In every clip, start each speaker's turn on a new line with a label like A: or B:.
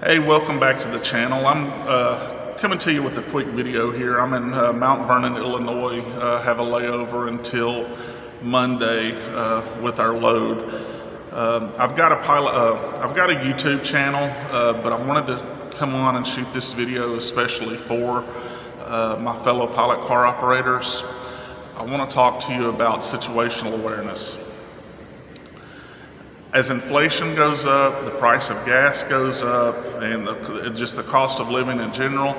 A: Hey, welcome back to the channel. I'm coming to you with a quick video here. I'm in Mount Vernon, Illinois. Have a layover until Monday with our load. I've got a YouTube channel, but I wanted to come on and shoot this video especially for my fellow pilot car operators. I want to talk to you about situational awareness. As inflation goes up, the price of gas goes up, and just the cost of living in general,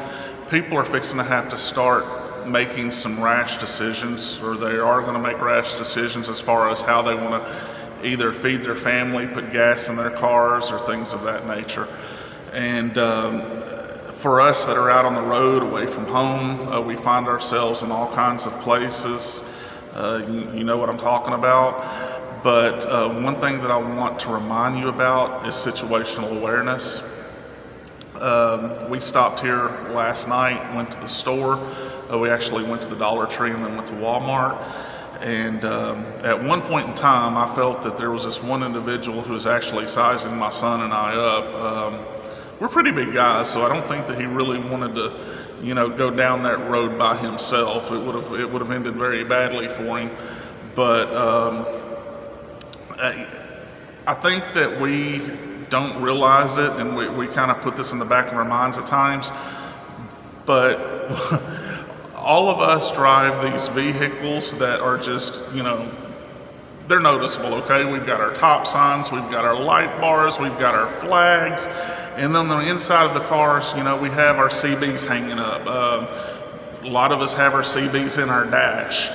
A: people are fixing to have to start making some rash decisions, or they are going to make rash decisions as far as how they want to either feed their family, put gas in their cars, or things of that nature. And for us that are out on the road, away from home, we find ourselves in all kinds of places. You know what I'm talking about. But one thing that I want to remind you about is situational awareness. We stopped here last night, went to the store. We actually went to the Dollar Tree and then went to Walmart. And at one point in time, I felt that there was this one individual who was actually sizing my son and I up. We're pretty big guys, so I don't think that he really wanted to, go down that road by himself. It would have ended very badly for him. But I think that we don't realize it, and we kind of put this in the back of our minds at times, but all of us drive these vehicles that are just, they're noticeable, okay? We've got our top signs, we've got our light bars, we've got our flags, and then on the inside of the cars, we have our CBs hanging up. A lot of us have our CBs in our dash.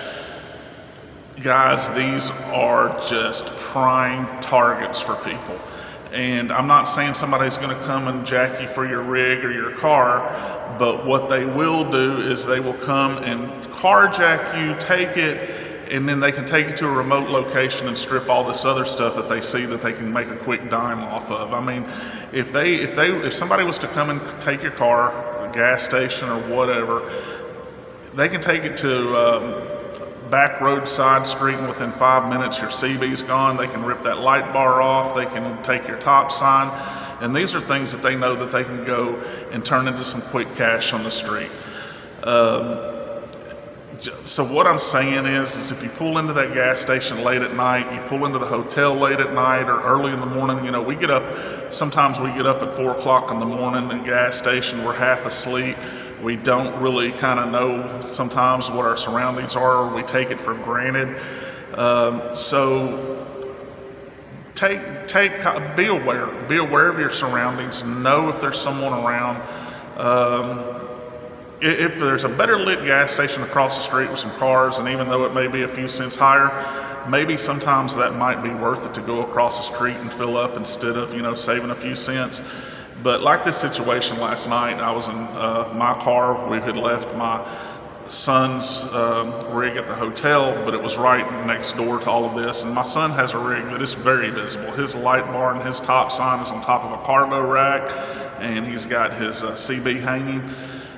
A: Guys, these are just prime targets for people. And I'm not saying somebody's going to come and jack you for your rig or your car, but what they will do is they will come and carjack you, take it, and then they can take it to a remote location and strip all this other stuff that they see that they can make a quick dime off of. I mean, if somebody was to come and take your car, a gas station or whatever, they can take it to back roadside street, and within 5 minutes your CB's gone. They can rip that light bar off, they can take your top sign, and these are things that they know that they can go and turn into some quick cash on the street. So what I'm saying is if you pull into that gas station late at night, you pull into the hotel late at night or early in the morning, sometimes we get up at 4 o'clock in the morning in the gas station, we're half asleep. We don't really kind of know sometimes what our surroundings are. We take it for granted. So be aware. Be aware of your surroundings. Know if there's someone around. If there's a better lit gas station across the street with some cars, and even though it may be a few cents higher, maybe sometimes that might be worth it to go across the street and fill up instead of saving a few cents. But like this situation last night, I was in my car. We had left my son's rig at the hotel, but it was right next door to all of this. And my son has a rig that is very visible. His light bar and his top sign is on top of a cargo rack, and he's got his CB hanging.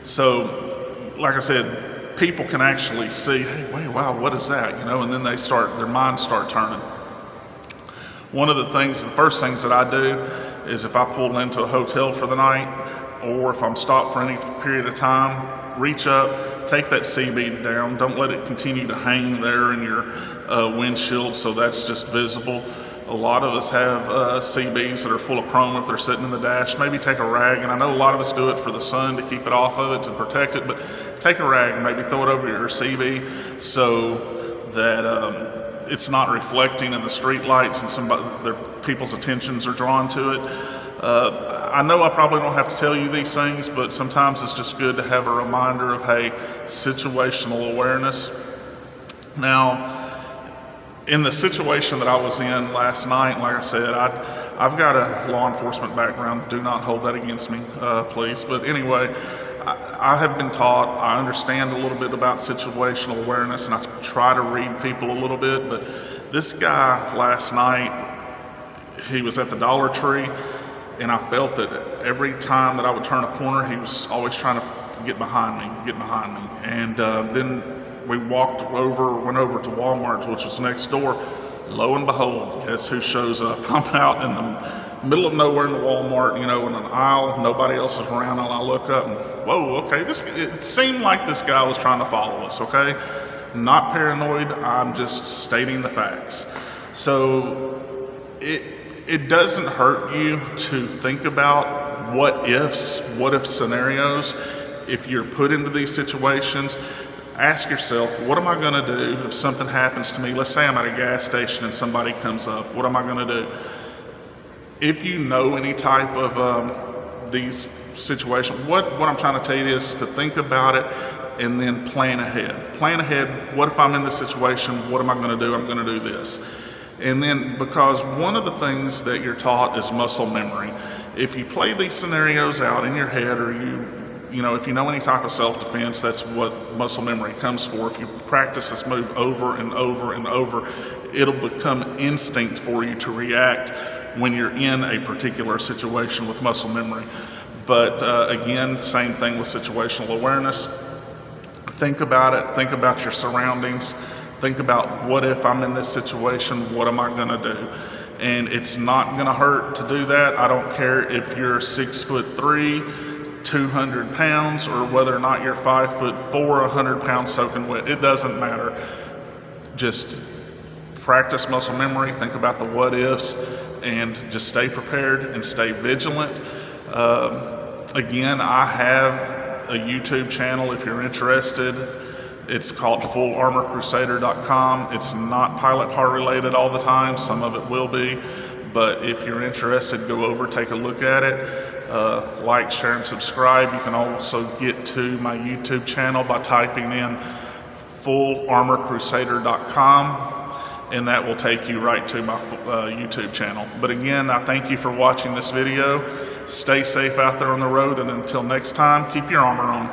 A: So, like I said, people can actually see, hey, wait, wow, what is that? And then their minds start turning. One of the first things that I do is if I pull into a hotel for the night, or if I'm stopped for any period of time, reach up, take that CB down. Don't let it continue to hang there in your windshield so that's just visible. A lot of us have CBs that are full of chrome if they're sitting in the dash. Maybe take a rag, and I know a lot of us do it for the sun to keep it off of it, to protect it, but take a rag and maybe throw it over your CB so that it's not reflecting in the street lights and people's attentions are drawn to it. I know I probably don't have to tell you these things, but sometimes it's just good to have a reminder of, hey, situational awareness. Now, in the situation that I was in last night, like I said, I've got a law enforcement background. Do not hold that against me, please. But anyway, I have been taught, I understand a little bit about situational awareness, and I try to read people a little bit, but this guy last night, he was at the Dollar Tree, and I felt that every time that I would turn a corner, he was always trying to get behind me. And then we went over to Walmart, which was next door. Lo and behold, guess who shows up? I'm out in middle of nowhere in the Walmart, in an aisle, nobody else is around, and I look up and, whoa, okay, it seemed like this guy was trying to follow us, okay? Not paranoid, I'm just stating the facts. So it doesn't hurt you to think about what if scenarios. If you're put into these situations, ask yourself, what am I going to do if something happens to me? Let's say I'm at a gas station and somebody comes up. What am I going to do? If you know any type of these situations, what I'm trying to tell you is to think about it and then plan ahead. Plan ahead, what if I'm in this situation? What am I going to do? I'm going to do this. And then, because one of the things that you're taught is muscle memory. If you play these scenarios out in your head, or if you know any type of self-defense, that's what muscle memory comes for. If you practice this move over and over and over, it'll become instinct for you to react when you're in a particular situation with muscle memory. But again, same thing with situational awareness. Think about it. Think about your surroundings. Think about, what if I'm in this situation? What am I going to do? And it's not going to hurt to do that. I don't care if you're 6'3", 200 pounds, or whether or not you're 5'4", 100 pounds soaking wet. It doesn't matter. Just practice muscle memory. Think about the what ifs, and just stay prepared and stay vigilant. Again, I have a YouTube channel if you're interested. It's called fullarmorcrusader.com. It's not pilot car related all the time. Some of it will be. But if you're interested, go over, take a look at it. Like, share, and subscribe. You can also get to my YouTube channel by typing in fullarmorcrusader.com. And that will take you right to my YouTube channel. But again, I thank you for watching this video. Stay safe out there on the road, and until next time, keep your armor on.